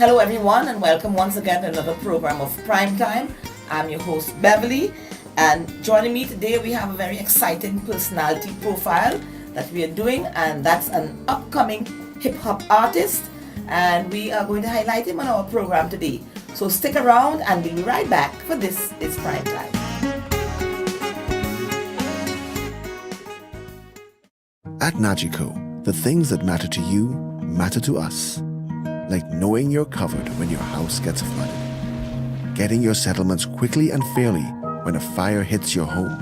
Hello everyone and welcome once again to another program of Prime Time. I'm your host Beverly, and joining me today we have a very exciting personality profile that we are doing, and that's an upcoming hip hop artist, and we are going to highlight him on our program today. So stick around and we'll be right back for This is Prime Time. At Nagico, the things that matter to you matter to us. Like knowing you're covered when your house gets flooded, getting your settlements quickly and fairly when a fire hits your home,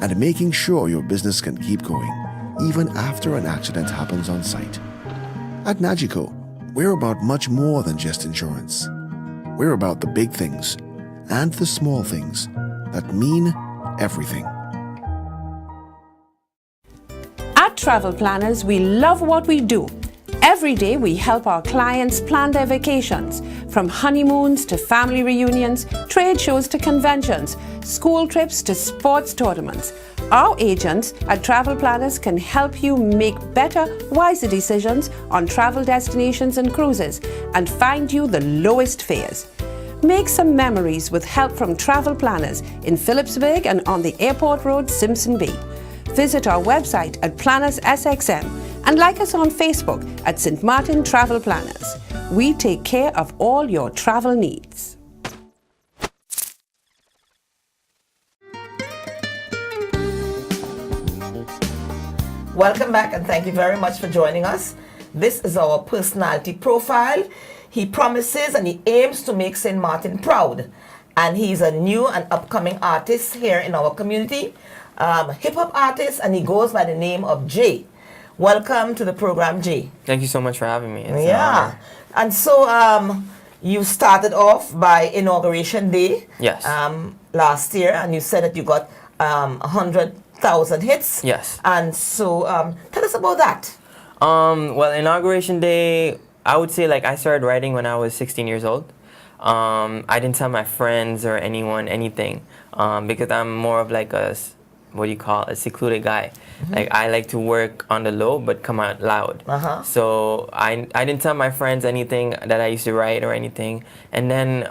and making sure your business can keep going even after an accident happens on site. At Nagico, we're about much more than just insurance. We're about the big things and the small things that mean everything. At Travel Planners, we love what we do. Every day we help our clients plan their vacations, from honeymoons to family reunions, trade shows to conventions, school trips to sports tournaments. Our agents at Travel Planners can help you make better, wiser decisions on travel destinations and cruises and find you the lowest fares. Make some memories with help from Travel Planners in Phillipsburg and on the Airport Road, Simpson Bay. Visit our website at Planners SXM and like us on Facebook at St. Martin Travel Planners. We take care of all your travel needs. Welcome back and thank you very much for joining us. This is our personality profile. He promises and he aims to make St. Martin proud. And he's a new and upcoming artist here in our community, hip-hop artist, and he goes by the name of Jay. Welcome to the program, Jay. Thank you so much for having me. It's an honor. And so you started off by Inauguration Day. Yes. Last year, and you said that you got 100,000 hits. Yes. And so tell us about that. Well, Inauguration Day, I would say I started writing when I was 16 years old. I didn't tell my friends or anyone anything because I'm more of a secluded guy. Mm-hmm. I like to work on the low but come out loud. Uh-huh. So I didn't tell my friends anything that I used to write or anything. And then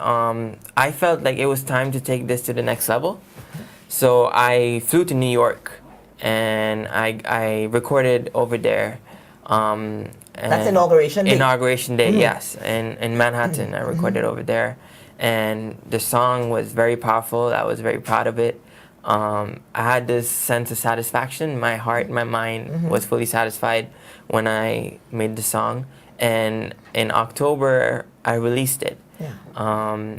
I felt like it was time to take this to the next level. So I flew to New York and I recorded over there. That's Inauguration Day? Inauguration Day, mm-hmm. Yes. In Manhattan, mm-hmm. I recorded over there. And the song was very powerful. I was very proud of it. I had this sense of satisfaction. My heart, my mind mm-hmm. was fully satisfied when I made the song. And in October, I released it. Yeah.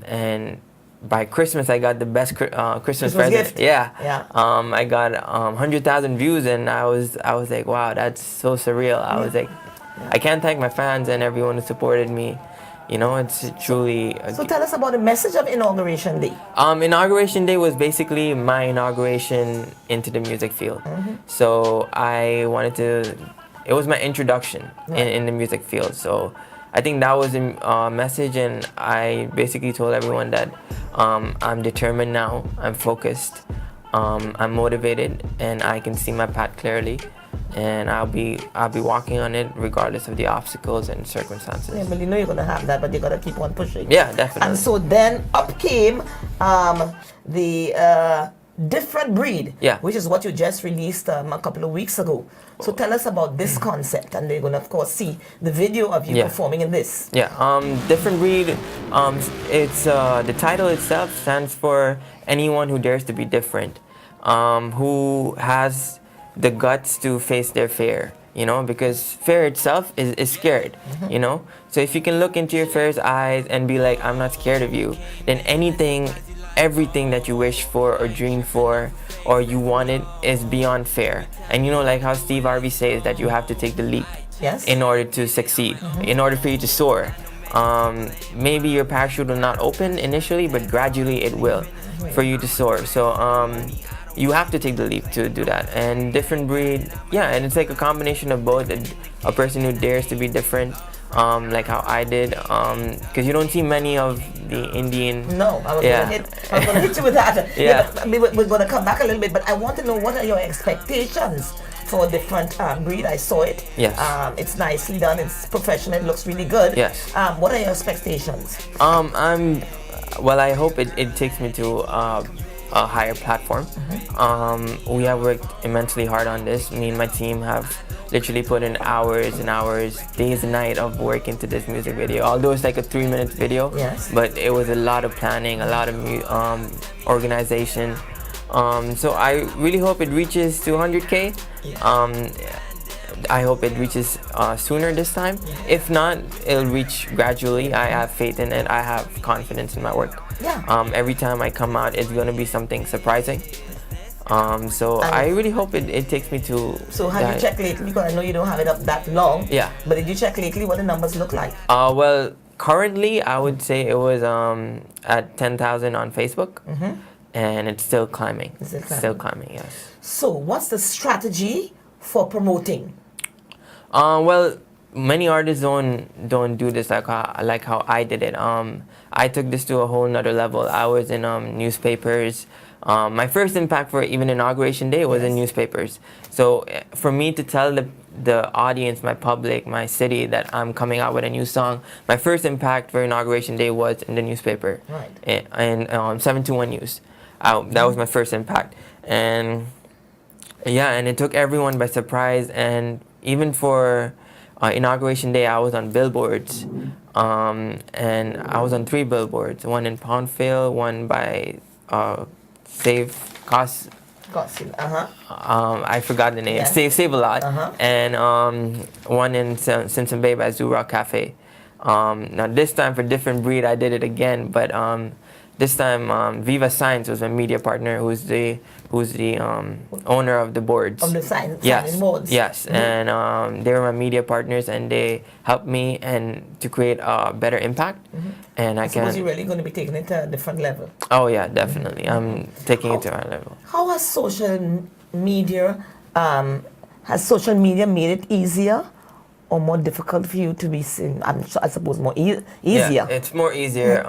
And by Christmas, I got the best Christmas present. Gift. Yeah. I got 100,000 views, and I was like, wow, that's so surreal. I was like, I can't thank my fans and everyone who supported me. You know, it's truly... So tell us about the message of Inauguration Day. Inauguration Day was basically my inauguration into the music field. Mm-hmm. So I wanted to... It was my introduction in the music field. So I think that was a message, and I basically told everyone that I'm determined now, I'm focused, I'm motivated, and I can see my path clearly. And I'll be walking on it regardless of the obstacles and circumstances. Yeah, well, you know you're gonna have that, but you gotta keep on pushing. Yeah, definitely. And so then up came the Different Breed, which is what you just released a couple of weeks ago. So tell us about this concept, and they're gonna of course see the video of you performing in this. Yeah, Different Breed. It's the title itself stands for anyone who dares to be different, who has the guts to face their fear, because fear itself is scared, mm-hmm. So if you can look into your fear's eyes and be like, I'm not scared of you, then everything that you wish for or dream for or you wanted is beyond fear. And like how Steve Harvey says that you have to take the leap in order to succeed, mm-hmm. in order for you to soar. Maybe your parachute will not open initially, but gradually it will for you to soar. So you have to take the leap to do that. And Different Breed, and it's like a combination of both. A person who dares to be different, like how I did, because you don't see many of the Indian. No, I was gonna hit you with that. We're gonna come back a little bit, but I want to know, what are your expectations for a different breed. I saw it. Yes. It's nicely done. It's professional. It looks really good. Yes. What are your expectations? Well, I hope it takes me to a higher platform. We have worked immensely hard on this. Me and my team have literally put in hours and hours, days and night of work into this music video. Although it's like a 3-minute video, yes, but it was a lot of planning, a lot of organization. So I really hope it reaches to 100K. I hope it reaches sooner this time. If not, it'll reach gradually. I have faith in it. I have confidence in my work. Every time I come out, it's going to be something surprising. So I really hope it takes me to. So have you checked lately? Because I know you don't have it up that long. Yeah. But did you check lately what the numbers look like? Well, currently I would say it was at 10,000 on Facebook, and it's still climbing. Still climbing, yes. So what's the strategy for promoting? Well, many artists don't do this like how I did it. I took this to a whole nother level. I was in newspapers. My first impact for even Inauguration Day was in newspapers. So for me to tell the audience, my public, my city that I'm coming out with a new song, my first impact for Inauguration Day was in the newspaper. Right. And 721 News. That was my first impact. And yeah, and it took everyone by surprise. And even for Inauguration Day, I was on billboards. And I was on 3 billboards. One in Poundville, one by Save Cost. I forgot the name. Save a Lot. And one in Simpson Bay by Zoo Rock Cafe. Now this time for different breed, I did it again, but this time Viva Science was my media partner, who's the owner of the boards. Of the science boards. Yes, and they were my media partners, and they helped me to create a better impact. And I suppose you're really going to be taking it to a different level. Oh yeah, definitely. I'm taking it to a higher level. How has social media made it easier or more difficult for you to be seen? I suppose more easier. Yeah, it's more easier.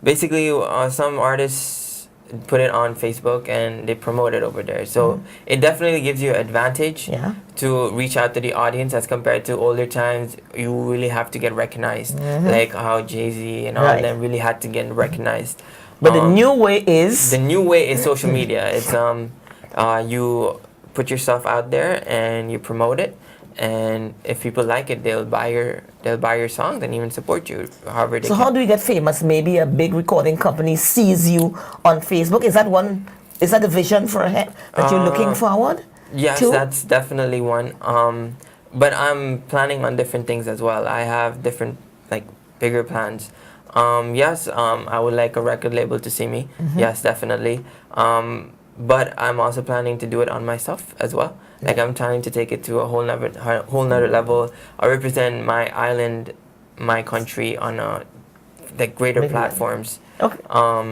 Basically, some artists put it on Facebook and they promote it over there. So it definitely gives you an advantage to reach out to the audience as compared to older times. You really have to get recognized, like how Jay-Z and all of them really had to get recognized. But the new way is? The new way is social media. It's you put yourself out there and you promote it. And if people like it, they'll buy your songs and even support you. However they So how do you get famous? Maybe a big recording company sees you on Facebook. Is that the vision for that you're looking forward? Yes, to? That's definitely one. But I'm planning on different things as well. I have different bigger plans. Yes, I would like a record label to see me. Yes, definitely. But I'm also planning to do it on myself as well. Like I'm trying to take it to a whole nother level. I represent my island, my country on greater platforms. Okay. All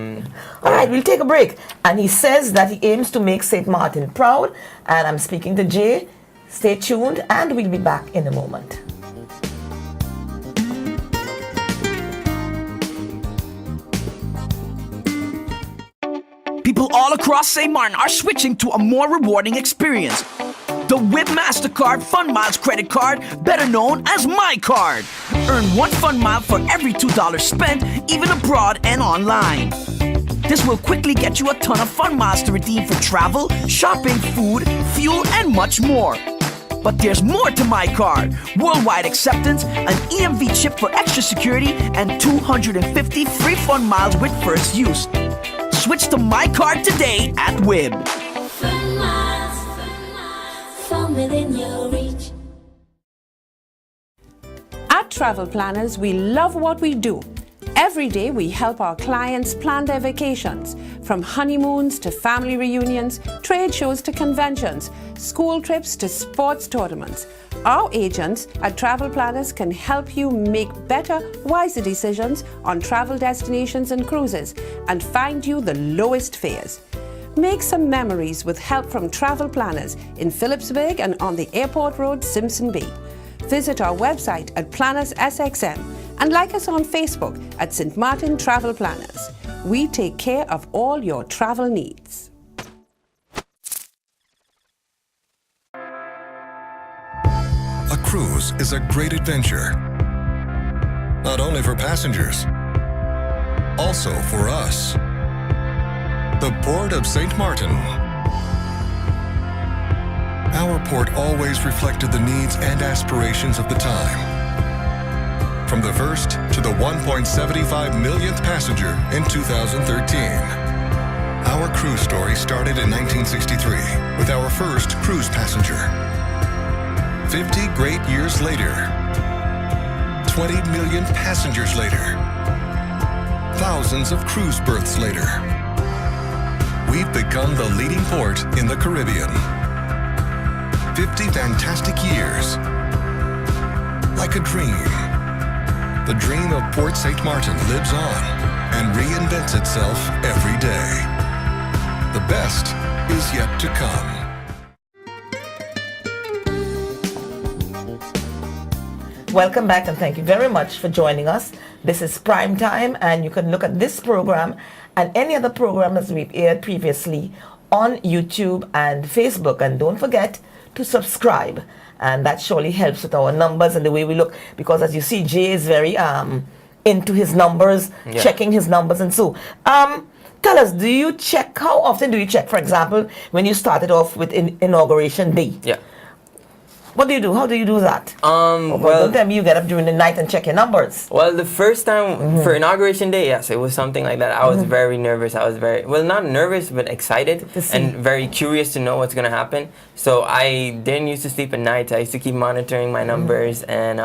right, we'll take a break. And he says that he aims to make St. Martin proud. And I'm speaking to Jay. Stay tuned, and we'll be back in a moment. People all across St. Martin are switching to a more rewarding experience. The WIB MasterCard Fun Miles credit card, better known as My Card. Earn 1 fun mile for every $2 spent, even abroad and online. This will quickly get you a ton of fun miles to redeem for travel, shopping, food, fuel, and much more. But there's more to My Card. Worldwide acceptance, an EMV chip for extra security, and 250 free fun miles with first use. Switch to My Card today at WIB. Fun miles, from within your reach. At Travel Planners, we love what we do. Every day we help our clients plan their vacations, from honeymoons to family reunions, trade shows to conventions, school trips to sports tournaments. Our agents at Travel Planners can help you make better, wiser decisions on travel destinations and cruises and find you the lowest fares. Make some memories with help from Travel Planners in Phillipsburg and on the Airport Road, Simpson Bay. Visit our website at Planners SXM and like us on Facebook at St. Martin Travel Planners. We take care of all your travel needs. cruise is a great adventure. Not only for passengers, also for us. The Port of St. Martin. Our port always reflected the needs and aspirations of the time. From the first to the 1.75 millionth passenger in 2013. Our cruise story started in 1963 with our first cruise passenger. 50 great years later, 20 million passengers later, thousands of cruise berths later, we've become the leading port in the Caribbean. 50 fantastic years. Like a dream. The dream of Port St. Martin lives on and reinvents itself every day. The best is yet to come. Welcome back and thank you very much for joining us. This is Prime Time, and you can look at this program and any other programs we've aired previously on YouTube and Facebook. And don't forget to subscribe, and that surely helps with our numbers and the way we look, because as you see, Jay is very into his numbers, checking his numbers. And so tell us, how often do you check? For example, when you started off with inauguration day, what do you do? How do you do that? Well, don't tell me you get up during the night and check your numbers. Well, the first time for inauguration day, yes, it was something like that. I was very nervous. I was not nervous, but excited and very curious to know what's going to happen. So I didn't used to sleep at night. I used to keep monitoring my numbers, and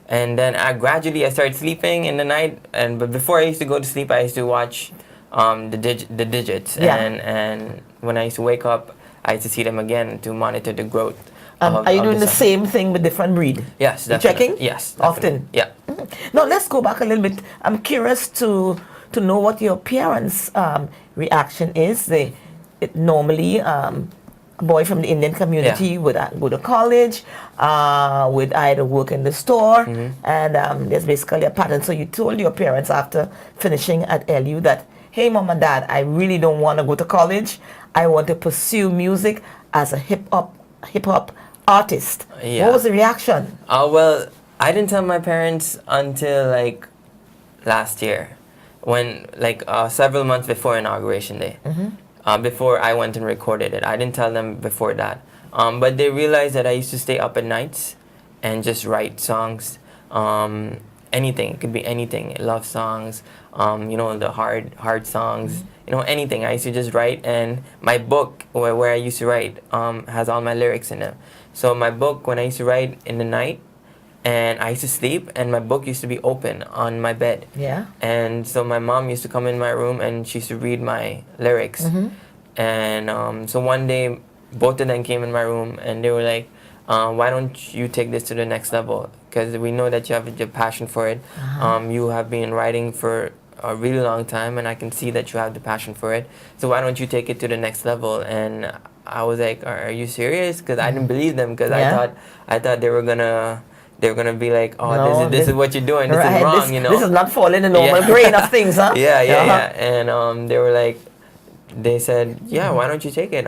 then I gradually started sleeping in the night. But before I used to go to sleep, I used to watch the digits, and when I used to wake up, I used to see them again to monitor the growth. Are you doing the same thing with different breed? Yes, definitely. Checking? Yes, definitely. Often? Yeah. Now, let's go back a little bit. I'm curious to know what your parents' reaction is. Normally, a boy from the Indian community would go to college, would either work in the store, and there's basically a pattern. So you told your parents after finishing at LU that, hey, Mom and Dad, I really don't want to go to college. I want to pursue music as a hip-hop artist. What was the reaction? Well, I didn't tell my parents until like last year, when several months before inauguration day, before I went and recorded it. I didn't tell them before that, but they realized that I used to stay up at nights and just write songs. Anything, it could be anything, love songs, the hard songs, anything. I used to just write, and my book where I used to write has all my lyrics in it. So my book, when I used to write in the night, and I used to sleep, and my book used to be open on my bed. Yeah. And so my mom used to come in my room, and she used to read my lyrics. And so one day, both of them came in my room, and they were like, why don't you take this to the next level? Because we know that you have a passion for it. You have been writing for a really long time, and I can see that you have the passion for it. So why don't you take it to the next level? And I was like, are you serious? Because I didn't believe them, because I thought they were gonna be like, oh, no, this is what you're doing. This is wrong, This is not following the normal grain of things, huh? Yeah. And they were like, they said, why don't you take it?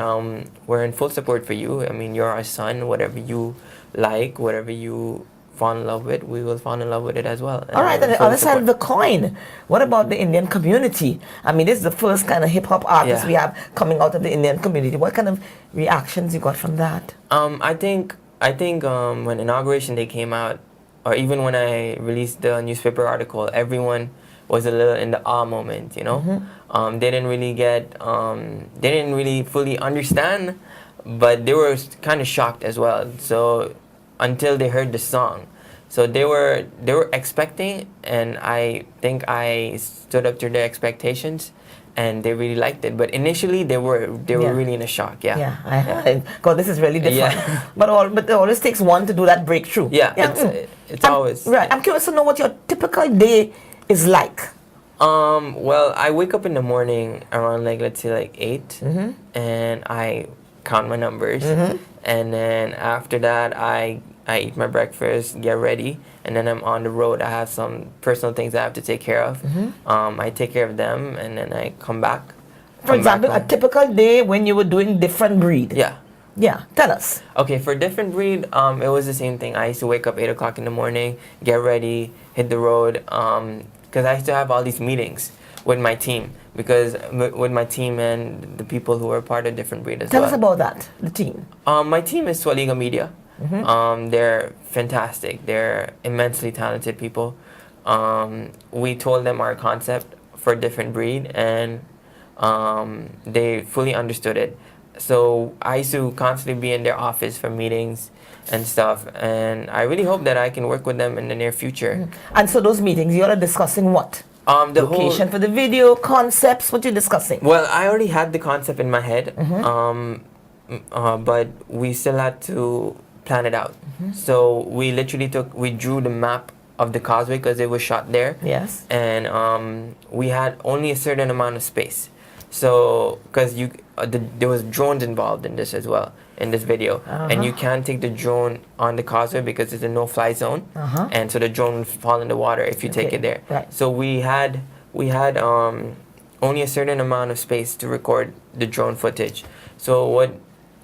We're in full support for you. I mean, you're our son. Whatever you like, whatever you fall in love with, we will fall in love with it as well. All right, and the other side of the coin, what about the Indian community? I mean, this is the first kind of hip-hop artist we have coming out of the Indian community. What kind of reactions you got from that? I think when Inauguration Day came out, or even when I released the newspaper article, everyone was a little in the awe moment, They didn't really fully understand, but they were kind of shocked as well. So until they heard the song, so they were expecting, and I think I stood up to their expectations, and they really liked it. But initially, they were really in a shock. God, this is really different. But it always takes one to do that breakthrough. It's always right. I'm curious to know what your typical day is like. Well, I wake up in the morning around let's say 8, and I count my numbers, and then after that I eat my breakfast, get ready, and then I'm on the road. I have some personal things I have to take care of. I take care of them, and then I come back. For example, a typical day when you were doing different breed. Yeah, tell us. Okay, for different breed, it was the same thing. I used to wake up 8 o'clock in the morning, get ready, hit the road, because I used to have all these meetings with my team, with my team and the people who are part of different breed as Tell well. us about that, the team. My team is Swaliga Media. They're fantastic. They're immensely talented people. We told them our concept for different breed, and they fully understood it. So I used to constantly be in their office for meetings and stuff, and I really hope that I can work with them in the near future. And so those meetings, you are discussing what? The Location for the video, concepts, what you're discussing? Well, I already had the concept in my head, but we still had to plan it out. So we literally drew the map of the causeway because it was shot there. Yes. And we had only a certain amount of space. So, because there was drones involved in this as well, in this video, and you can't take the drone on the causeway because it's a no-fly zone, and so the drone would fall in the water if you take it there. Right. So we had only a certain amount of space to record the drone footage. So what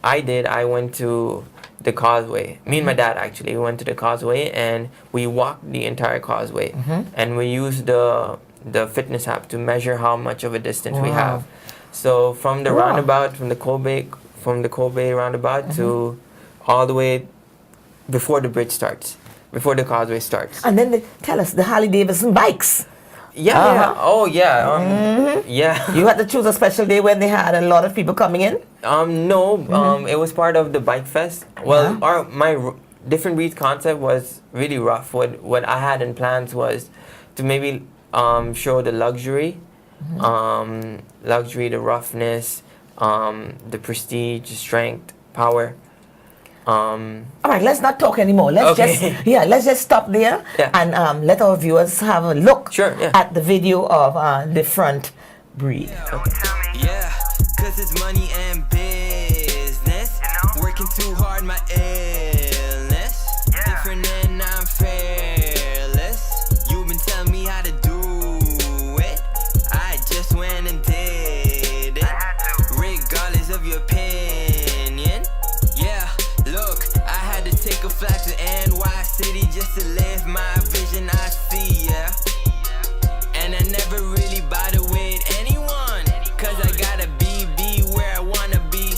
I did, I went to the causeway. Me and my dad actually went to the causeway and we walked the entire causeway, and we used the fitness app to measure how much of a distance we have. So from the roundabout, from the Kobe roundabout to all the way before the bridge starts, before the causeway starts. And then tell us, the Harley Davidson bikes. Yeah. Oh, yeah. Yeah. You had to choose a special day when they had a lot of people coming in? No. It was part of the Bike Fest. Well, my different breed concept was really rough. What I had in plans was to maybe show the luxury, the roughness, the prestige, strength, power. All right, let's not talk anymore. Let's just stop there and let our viewers have a look at the video of the front breed. Yeah, cause it's money and business. Working too hard, my illness. Different and I'm fearless. You've been telling me how to do it. I just went and did it. Regardless of your opinion. Yeah, look, I had to take a flight to NY City just to live my vision I see, yeah. And I never really bothered with anyone, cause I gotta be where I wanna be.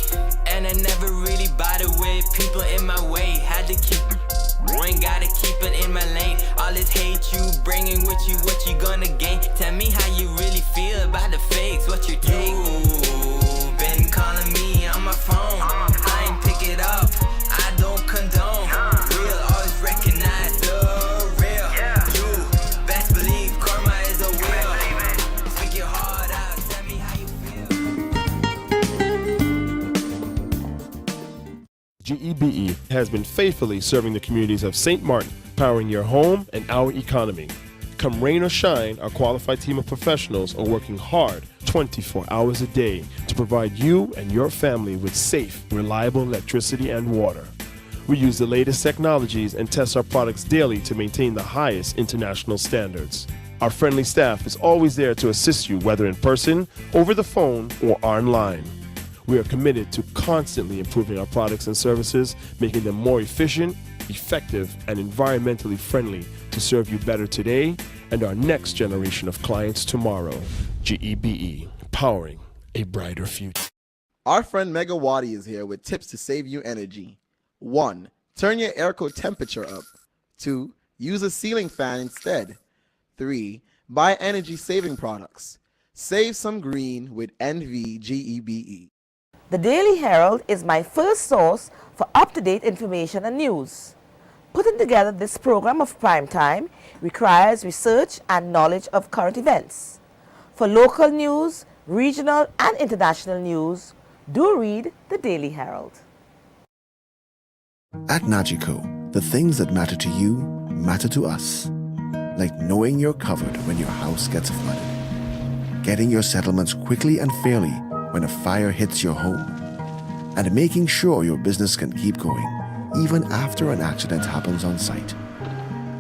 And I never really bothered with people in my way. Had to keep going, gotta keep it in my lane. All this hate you bringing with you, what you gonna gain? Tell me how you really feel about the fakes, what you take. You've been calling me on my phone, I ain't pick it up, I don't condone. Real, always recognize the real. You best believe karma is a will. Speak your heart out, tell me how you feel. GEBE has been faithfully serving the communities of St. Martin, powering your home and our economy. Come rain or shine, our qualified team of professionals are working hard 24 hours a day to provide you and your family with safe, reliable electricity and water. We use the latest technologies and test our products daily to maintain the highest international standards. Our friendly staff is always there to assist you, whether in person, over the phone, or online. We are committed to constantly improving our products and services, making them more efficient, effective, and environmentally friendly to serve you better today and our next generation of clients tomorrow. GEBE, powering a brighter future. Our friend Megawati is here with tips to save you energy. 1. Turn your airco temperature up. 2. Use a ceiling fan instead. 3. Buy energy-saving products. Save some green with NVGEBE. The Daily Herald is my first source for up-to-date information and news. Putting together this program of prime time requires research and knowledge of current events. For local news, regional and international news, do read the Daily Herald. At Nagico, the things that matter to you matter to us. Like knowing you're covered when your house gets flooded, getting your settlements quickly and fairly when a fire hits your home, and making sure your business can keep going even after an accident happens on site.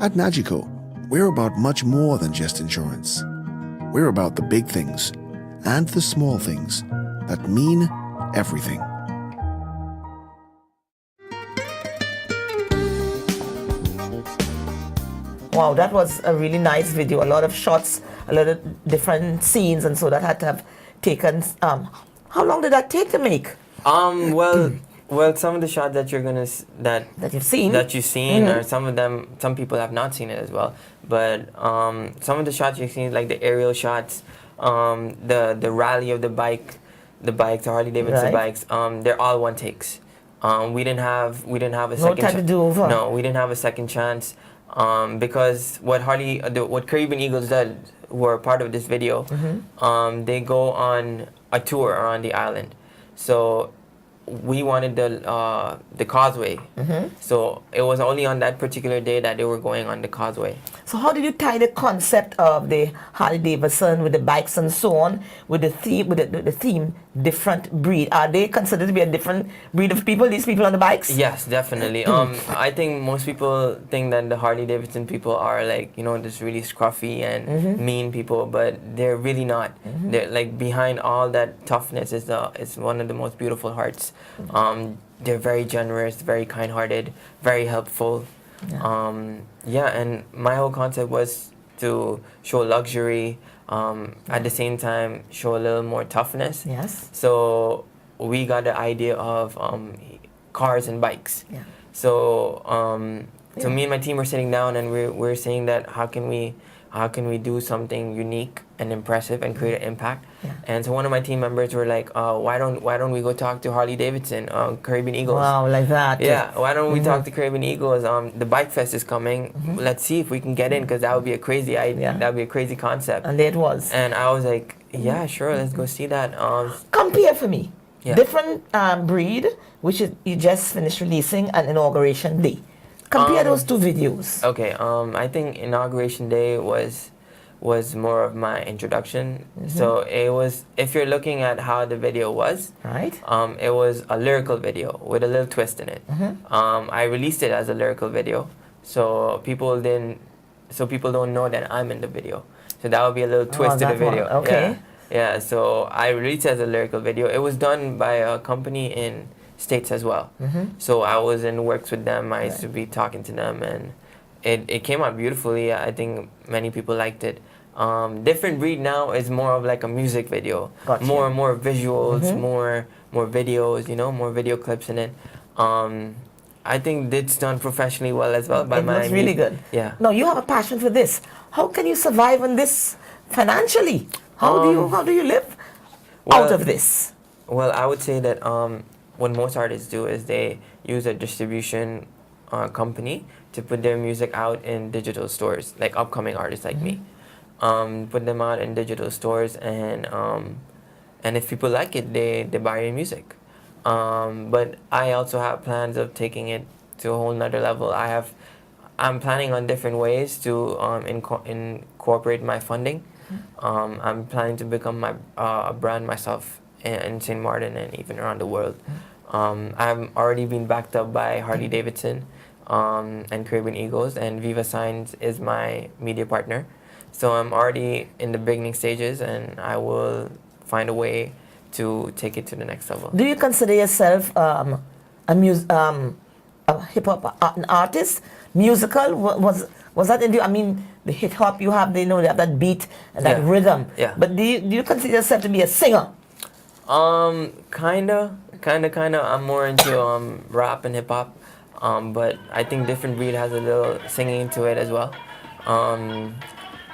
At Nagico, we're about much more than just insurance. We're about the big things and the small things that mean everything. Wow, that was a really nice video. A lot of shots, a lot of different scenes, and so that had to have taken. How long did that take to make? Well, some of the shots that you're gonna That you've seen. or some of them, some people have not seen it as well. But some of the shots you've seen, like the aerial shots, the rally of the bikes, the Harley Davidson bikes, they're all one takes. We didn't have a second. No time to do over. No, we didn't have a second chance. Because what Caribbean Eagles did, who are part of this video, they go on a tour around the island. So we wanted the causeway. So it was only on that particular day that they were going on the causeway. So how did you tie the concept of the Harley Davidson with the bikes and so on with the theme, the theme different breed? Are they considered to be a different breed of people, these people on the bikes? Yes, definitely. I think most people think that the Harley Davidson people are like, just really scruffy and mean people, but they're really not. They're like, behind all that toughness is one of the most beautiful hearts. They're very generous, very kind-hearted, very helpful. And my whole concept was to show luxury, at the same time show a little more toughness. Yes. So we got the idea of cars and bikes. Yeah. So so me and my team were sitting down and we're saying that how can we do something unique and impressive and create an impact? Yeah. And so one of my team members were like, why don't we go talk to Harley Davidson, Caribbean Eagles? Wow, like that. Yeah, why don't we talk to Caribbean Eagles? The Bike Fest is coming. Let's see if we can get in, because that would be a crazy idea. Yeah. That would be a crazy concept. And there it was. And I was like, yeah, sure, let's go see that. Compare for me. Yeah. Different breed, which you just finished releasing, and Inauguration Day. Compare those two videos. Okay, I think Inauguration Day was more of my introduction. So it was, if you're looking at how the video was, Right. it was a lyrical video with a little twist in it. I released it as a lyrical video, so people don't know that I'm in the video. So that would be a little twist to the that one. video. Okay. Yeah. So I released it as a lyrical video. It was done by a company in States as well. So I was in works with them. I used to be talking to them, and it came out beautifully. I think many people liked it. Different Breed now is more of like a music video. Gotcha. More visuals, more videos, more video clips in it. I think it's done professionally well as well. It looks really good. Yeah. No, you have a passion for this. How can you survive on this financially? How do you live out of this? Well, I would say that what most artists do is they use a distribution company to put their music out in digital stores, like upcoming artists like me. Put them out in digital stores, and if people like it, they buy your music. But I also have plans of taking it to a whole nother level. I'm planning on different ways to incorporate my funding. I'm planning to become a brand myself in St. Martin and even around the world. I've already been backed up by Harley Davidson and Caribbean Eagles, and Viva Signs is my media partner. So I'm already in the beginning stages, and I will find a way to take it to the next level. Do you consider yourself a hip hop artist? Musical? Was that in you? I mean, the hip hop you have, they have that beat and that rhythm. Yeah. But do you consider yourself to be a singer? Kinda. I'm more into rap and hip hop, but I think Different Breed has a little singing to it as well.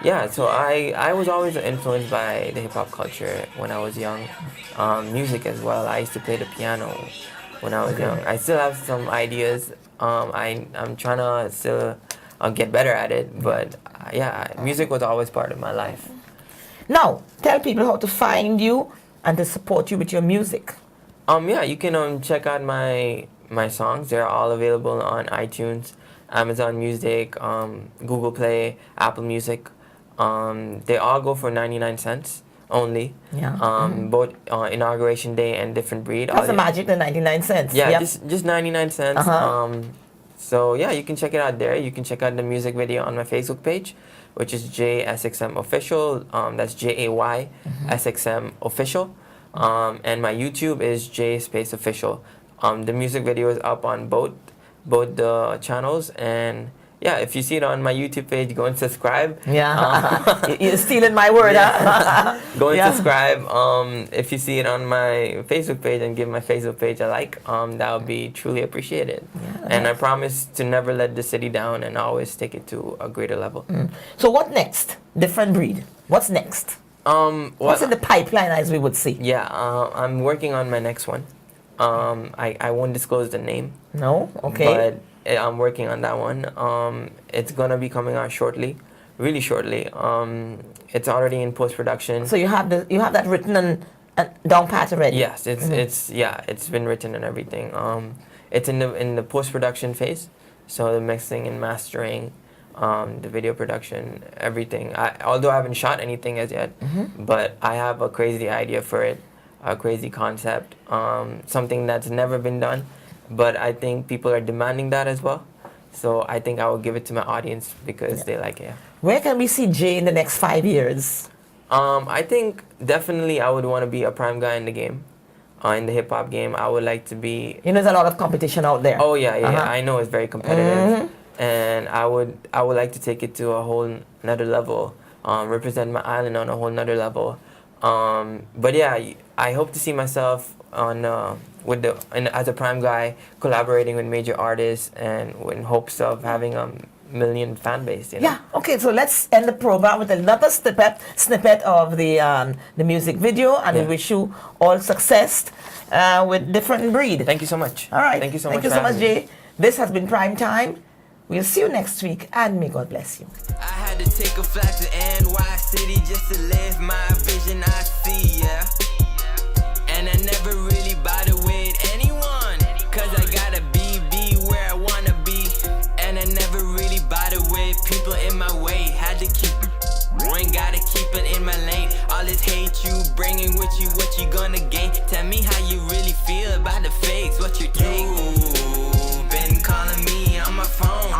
Yeah, so I was always influenced by the hip hop culture when I was young. Music as well. I used to play the piano when I was young. I still have some ideas. I'm trying to still get better at it, but music was always part of my life. Now, tell people how to find you and to support you with your music. You can check out my songs. They're all available on iTunes, Amazon Music, Google Play, Apple Music. They all go for 99 cents only. Yeah. Both Inauguration Day and Different Breed. That's the magic, the 99 cents. Yeah, Yep. just 99 cents. So yeah, you can check it out there. You can check out the music video on my Facebook page, which is JSXM Official. That's JAY SXM Official. And my YouTube is J Space Official. The music video is up on both the channels, and yeah, if you see it on my YouTube page, go and subscribe. Yeah. You're stealing my word, huh? Go and Yeah. subscribe. If you see it on my Facebook page and give my Facebook page a like, that would be truly appreciated. And I promise to never let the city down and always take it to a greater level. So what next? Different breed. What's next? What's in the pipeline, as we would see? Yeah, I'm working on my next one. I won't disclose the name. No? Okay. But I'm working on that one. It's gonna be coming out shortly, really shortly. It's already in post-production. So you have that written and down pat already? Yes, it's been written and everything. It's in the post-production phase, so the mixing and mastering, the video production, everything. Although I haven't shot anything as yet, but I have a crazy idea for it, a crazy concept, something that's never been done, but I think people are demanding that as well. So I think I will give it to my audience because they like it. Where can we see Jay in the next 5 years? I think definitely I would want to be a prime guy in the game, in the hip hop game. I would like to be. There's a lot of competition out there. Oh yeah. I know it's very competitive, and I would like to take it to a whole another level, represent my island on a whole another level. But yeah, I hope to see myself on as a prime guy, collaborating with major artists, and in hopes of having a million fan base. You know? Yeah. Okay. So let's end the program with another snippet of the music video, and we wish you all success with Different Breed. Thank you so much. All right. Thank you so much. Thank you so much, Jay. This has been Prime Time. We'll see you next week, and may God bless you. I had to take a flight to NY City just to live my vision I see, yeah. And I never really bother with anyone, cause I gotta be where I wanna be. And I never really bother with people in my way. Had to keep going, gotta keep it in my lane. All this hate you bringing with you, what you gonna gain? Tell me how you really feel about the fakes, what you take. Ooh, been calling me on my phone.